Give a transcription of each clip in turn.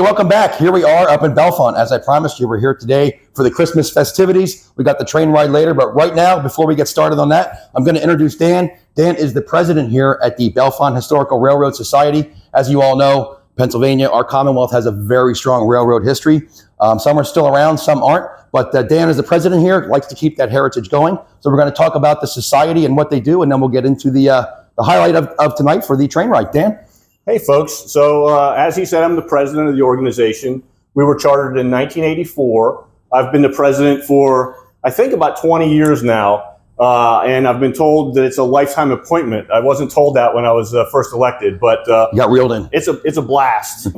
welcome back. Here we are up in Bellefonte. As I promised you, we're here today for the Christmas festivities. We got the train ride later, but right now, before we get started on that, I'm going to introduce Dan. Dan is the president here at the Bellefonte Historical Railroad Society. As you all know, Pennsylvania, our Commonwealth, has a very strong railroad history. Some are still around, some aren't, but Dan is the president here, likes to keep that heritage going. So we're going to talk about the society and what they do, and then we'll get into the highlight of tonight for the train ride. Dan? Hey folks, so as he said, I'm the president of the organization. We were chartered in 1984. I've been the president for, I think, about 20 years now, and I've been told that it's a lifetime appointment. I wasn't told that when I was first elected, but you got reeled in. It's a blast.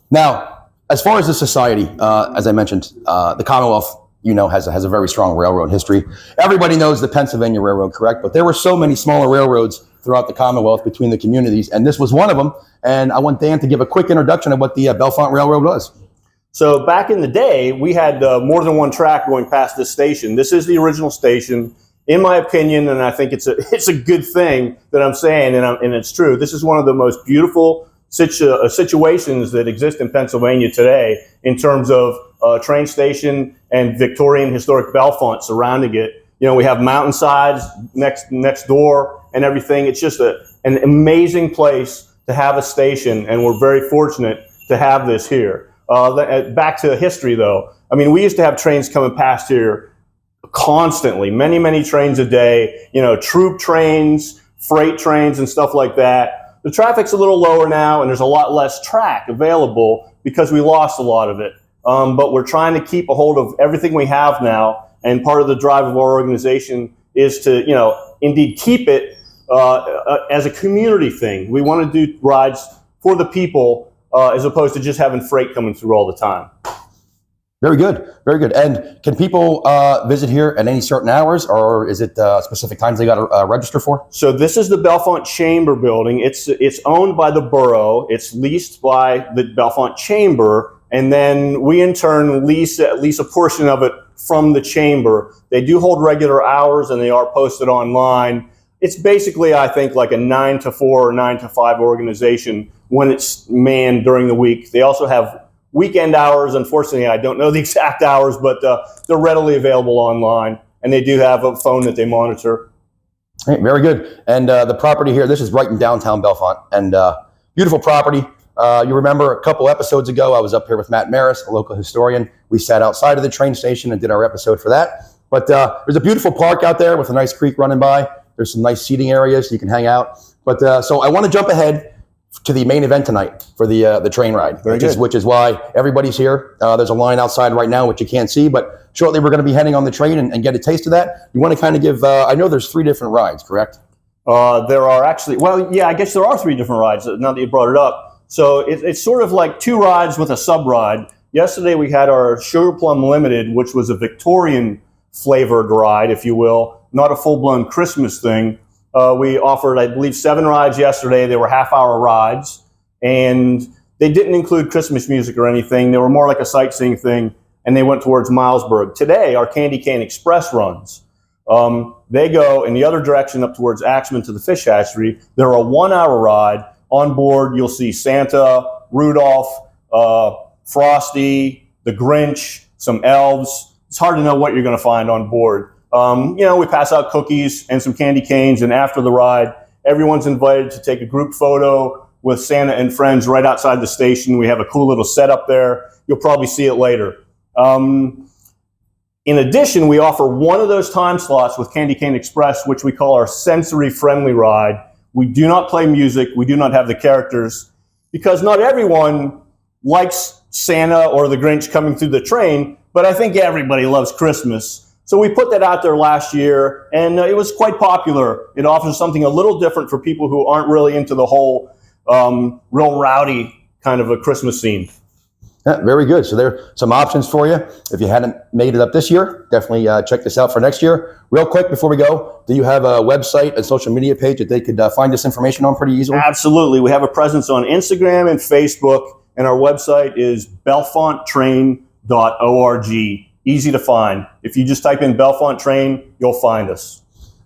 Now, as far as the society, as I mentioned, the Commonwealth, has a very strong railroad history. Everybody knows the Pennsylvania Railroad, correct? But there were so many smaller railroads throughout the Commonwealth between the communities, and this was one of them. And I want Dan to give a quick introduction of what the Bellefonte Railroad was. So back in the day, we had more than one track going past this station. This is the original station, in my opinion, and I think it's a good thing that I'm saying, and it's true. This is one of the most beautiful situations that exist in Pennsylvania today in terms of train station and Victorian historic Bellefonte surrounding it. We have mountainsides next door and everything. It's just an amazing place to have a station, and we're very fortunate to have this here. Back to history, though. I mean, we used to have trains coming past here constantly, many trains a day, troop trains, freight trains, and stuff like that. The traffic's a little lower now, and there's a lot less track available because we lost a lot of it. But we're trying to keep a hold of everything we have now, and part of the drive of our organization is to, indeed keep it as a community thing. We want to do rides for the people as opposed to just having freight coming through all the time. Very good, very good. And can people visit here at any certain hours, or is it specific times they got to register for? So this is the Bellefonte Chamber building. It's owned by the borough. It's leased by the Bellefonte Chamber, and then we in turn lease a portion of it from the chamber. They do hold regular hours, and they are posted online. It's basically, I think, like a 9 to 4 or 9 to 5 organization when it's manned during the week. They also have weekend hours. Unfortunately, I don't know the exact hours, but they're readily available online, and they do have a phone that they monitor. Hey, very good. And the property here, this is right in downtown Bellefonte, and beautiful property. You remember a couple episodes ago, I was up here with Matt Maris, a local historian. We sat outside of the train station and did our episode for that. But there's a beautiful park out there with a nice creek running by. There's some nice seating areas so you can hang out. But so I want to jump ahead to the main event tonight for the train ride, which is why everybody's here. There's a line outside right now, which you can't see, but shortly we're going to be heading on the train and get a taste of that. You want to kind of give, I know there's 3 different rides, correct? There are actually, well, yeah, I guess there are 3 different rides now that you brought it up. So it's sort of like 2 rides with a sub-ride. Yesterday we had our Sugar Plum Limited, which was a Victorian flavored ride, if you will, not a full-blown Christmas thing. We offered, I believe, 7 rides yesterday. They were half-hour rides, and they didn't include Christmas music or anything. They were more like a sightseeing thing, and they went towards Milesburg. Today, our Candy Cane Express runs. They go in the other direction up towards Axman to the Fish Hatchery. They're a 1-hour ride. On board, you'll see Santa, Rudolph, Frosty, the Grinch, some elves. It's hard to know what you're going to find on board. We pass out cookies and some candy canes, and after the ride, everyone's invited to take a group photo with Santa and friends right outside the station. We have a cool little setup there. You'll probably see it later. In addition, we offer one of those time slots with Candy Cane Express, which we call our sensory-friendly ride. We do not play music. We do not have the characters, because not everyone likes Santa or the Grinch coming through the train, but I think everybody loves Christmas. So we put that out there last year, and it was quite popular. It offers something a little different for people who aren't really into the whole real rowdy kind of a Christmas scene. Yeah, very good. So there are some options for you. If you hadn't made it up this year, definitely check this out for next year. Real quick before we go, do you have a website, a social media page that they could find this information on pretty easily? Absolutely. We have a presence on Instagram and Facebook, and our website is bellefontetrain.org. Easy to find. If you just type in Bellefonte Train, you'll find us.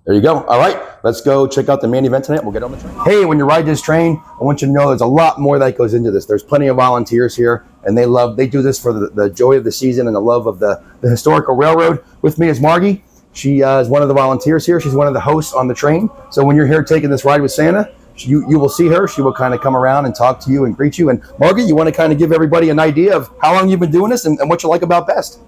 There you go. All right, let's go check out the main event tonight. We'll get on the train. Hey, when you ride this train, I want you to know there's a lot more that goes into this. There's plenty of volunteers here, and they do this for the joy of the season and the love of the historical railroad. With me is Margie. She is one of the volunteers here. She's one of the hosts on the train. So when you're here taking this ride with Santa, you will see her. She will kind of come around and talk to you and greet you. And Margie, you want to kind of give everybody an idea of how long you've been doing this and what you like about best?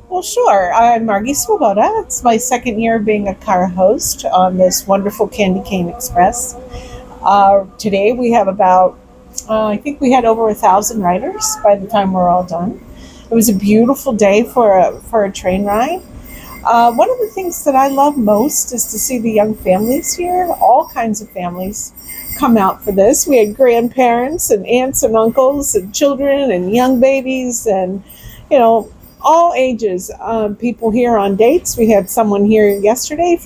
Well, sure. I'm Margie Swoboda. It's my second year being a car host on this wonderful Candy Cane Express. Today we have about, I think we had over 1,000 riders by the time we're all done. It was a beautiful day for a train ride. One of the things that I love most is to see the young families here, all kinds of families come out for this. We had grandparents and aunts and uncles and children and young babies and, all ages. People here on dates. We had someone here yesterday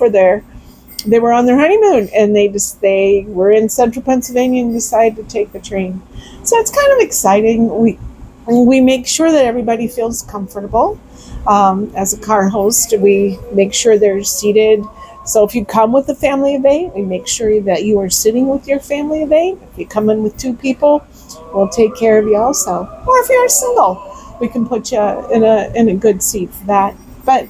they were on their honeymoon and they were in central Pennsylvania and decided to take the train. So it's kind of exciting. We make sure that everybody feels comfortable. As a car host, we make sure they're seated. So if you come with a family of 8, we make sure that you are sitting with your family of 8. If you come in with 2 people, we'll take care of you also. Or if you're single, we can put you in a good seat for that. But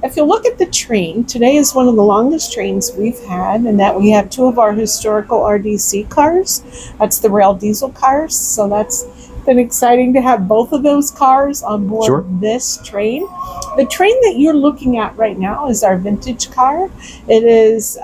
if you look at the train, today is one of the longest trains we've had, and that we have 2 of our historical RDC cars. That's the rail diesel cars. So that's been exciting to have both of those cars on board this train. The train that you're looking at right now is our vintage car. It is,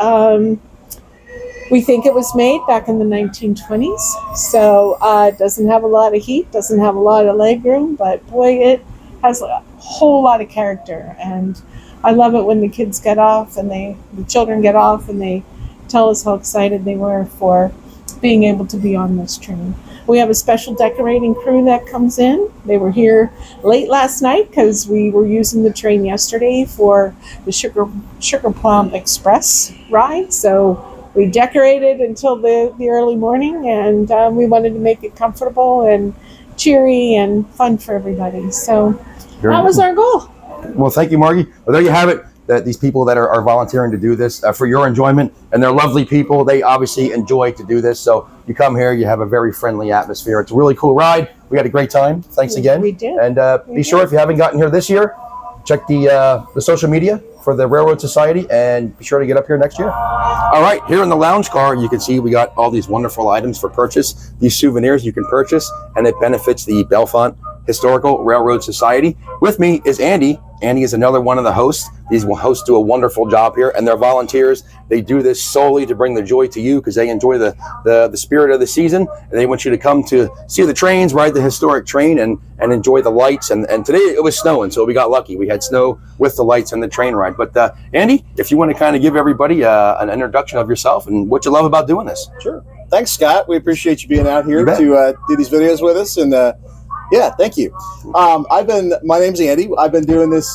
we think it was made back in the 1920s. So it doesn't have a lot of heat, doesn't have a lot of legroom, but boy, it has a whole lot of character. And I love it when the kids get off and the children get off and they tell us how excited they were for being able to be on this train. We have a special decorating crew that comes in. They were here late last night because we were using the train yesterday for the Sugar Plum Express ride. So we decorated until the early morning, and we wanted to make it comfortable and cheery and fun for everybody. So that was our goal. Well, thank you, Margie. Well, there you have it. That these people that are volunteering to do this for your enjoyment, and they're lovely people. They obviously enjoy to do this. So you come here, you have a very friendly atmosphere. It's a really cool ride. We had a great time. Thanks again. We did. And be sure, if you haven't gotten here this year, check the social media for the Railroad Society, and be sure to get up here next year. All right, here in the lounge car, you can see we got all these wonderful items for purchase. These souvenirs you can purchase, and it benefits the Bellefonte Historical Railroad Society. With me is Andy. Andy is another one of the hosts. These hosts do a wonderful job here, and they're volunteers. They do this solely to bring the joy to you because they enjoy the spirit of the season, and they want you to come to see the trains, ride the historic train, and enjoy the lights. And today it was snowing, so we got lucky. We had snow with the lights and the train ride. But Andy, if you want to kind of give everybody an introduction of yourself and what you love about doing this. Sure. Thanks, Scott. We appreciate you being out here to do these videos with us. And yeah, thank you. My name's Andy. I've been doing this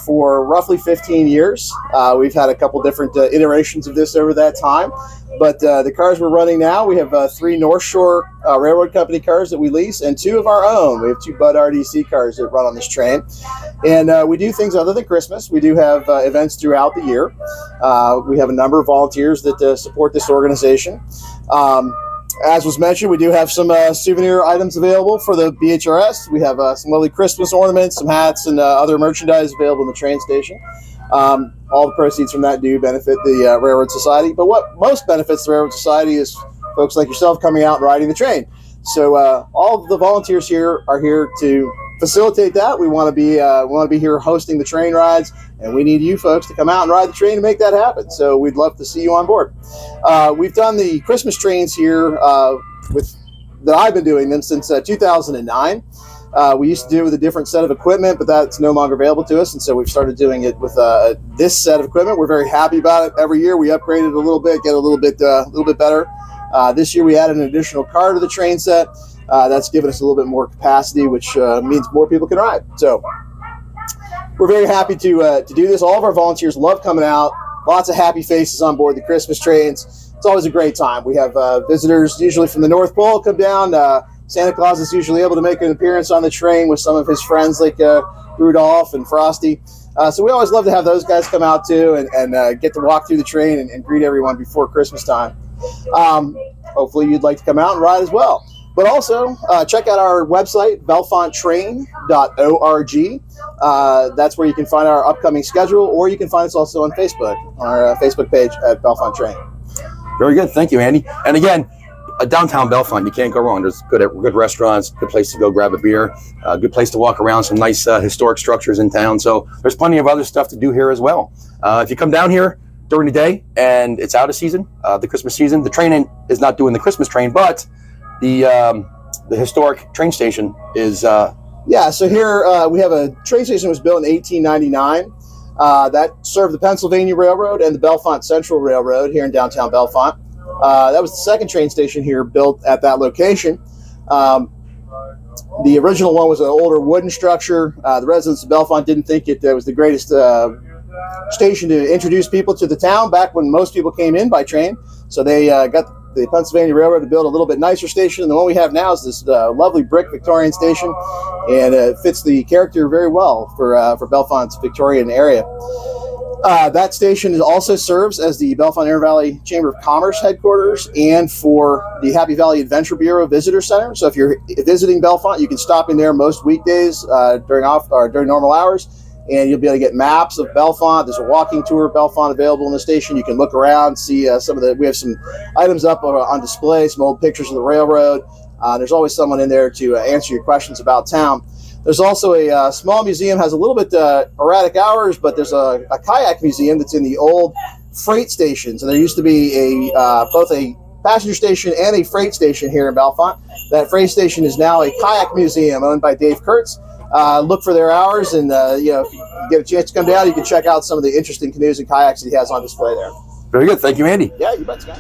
for roughly 15 years. We've had a couple different iterations of this over that time. But the cars we're running now, we have 3 North Shore Railroad Company cars that we lease and 2 of our own. We have 2 Bud RDC cars that run on this train. And we do things other than Christmas. We do have events throughout the year. We have a number of volunteers that support this organization. As was mentioned, we do have some souvenir items available for the BHRS. We have some lovely Christmas ornaments, some hats, and other merchandise available in the train station. All the proceeds from that do benefit the Railroad Society. But what most benefits the Railroad Society is folks like yourself coming out and riding the train. So all of the volunteers here are here to facilitate that. We want to be here hosting the train rides, and we need you folks to come out and ride the train to make that happen. So we'd love to see you on board. We've done the Christmas trains here that I've been doing them since 2009. We used to do it with a different set of equipment, but that's no longer available to us, and so we've started doing it with this set of equipment. We're very happy about it. Every year we upgrade it a little bit, get a little bit better. This year we added an additional car to the train set. That's given us a little bit more capacity, which means more people can ride. So we're very happy to do this. All of our volunteers love coming out. Lots of happy faces on board the Christmas trains. It's always a great time. We have visitors, usually from the North Pole, come down. Santa Claus is usually able to make an appearance on the train with some of his friends like Rudolph and Frosty. So we always love to have those guys come out too and get to walk through the train and greet everyone before Christmas time. Hopefully you'd like to come out and ride as well. But also check out our website, bellefontetrain.org. That's where you can find our upcoming schedule, or you can find us also on Facebook, on our Facebook page at Bellefonte Train. Very good. Thank you, Andy. And again, downtown Bellefonte, you can't go wrong. There's good restaurants, good place to go grab a beer, good place to walk around, some nice historic structures in town. So there's plenty of other stuff to do here as well. If you come down here during the day and it's out of season, the Christmas season, the train is not doing the Christmas train, but the historic train station is. Yeah, so here we have a train station that was built in 1899 that served the Pennsylvania Railroad and the Bellefonte Central Railroad here in downtown Bellefonte. That was the second train station here built at that location. The original one was an older wooden structure. The residents of Bellefonte didn't think it was the greatest station to introduce people to the town back when most people came in by train. So they got the Pennsylvania Railroad to build a little bit nicer station. And the one we have now is this lovely brick Victorian station, and it fits the character very well for Bellefonte's Victorian area. That station also serves as the Bellefonte Inner Valley Chamber of Commerce headquarters and for the Happy Valley Adventure Bureau Visitor Center. So if you're visiting Bellefonte, you can stop in there most weekdays during normal hours, and you'll be able to get maps of Bellefonte. There's a walking tour of Bellefonte available in the station. You can look around, see we have some items up on display, some old pictures of the railroad. There's always someone in there to answer your questions about town. There's also a small museum, has a little bit erratic hours, but there's a kayak museum that's in the old freight stations. And there used to be both a passenger station and a freight station here in Bellefonte. That freight station is now a kayak museum owned by Dave Kurtz. Look for their hours, and if you get a chance to come down, you can check out some of the interesting canoes and kayaks that he has on display there. Very good. Thank you, Andy. Yeah, you bet, Scott.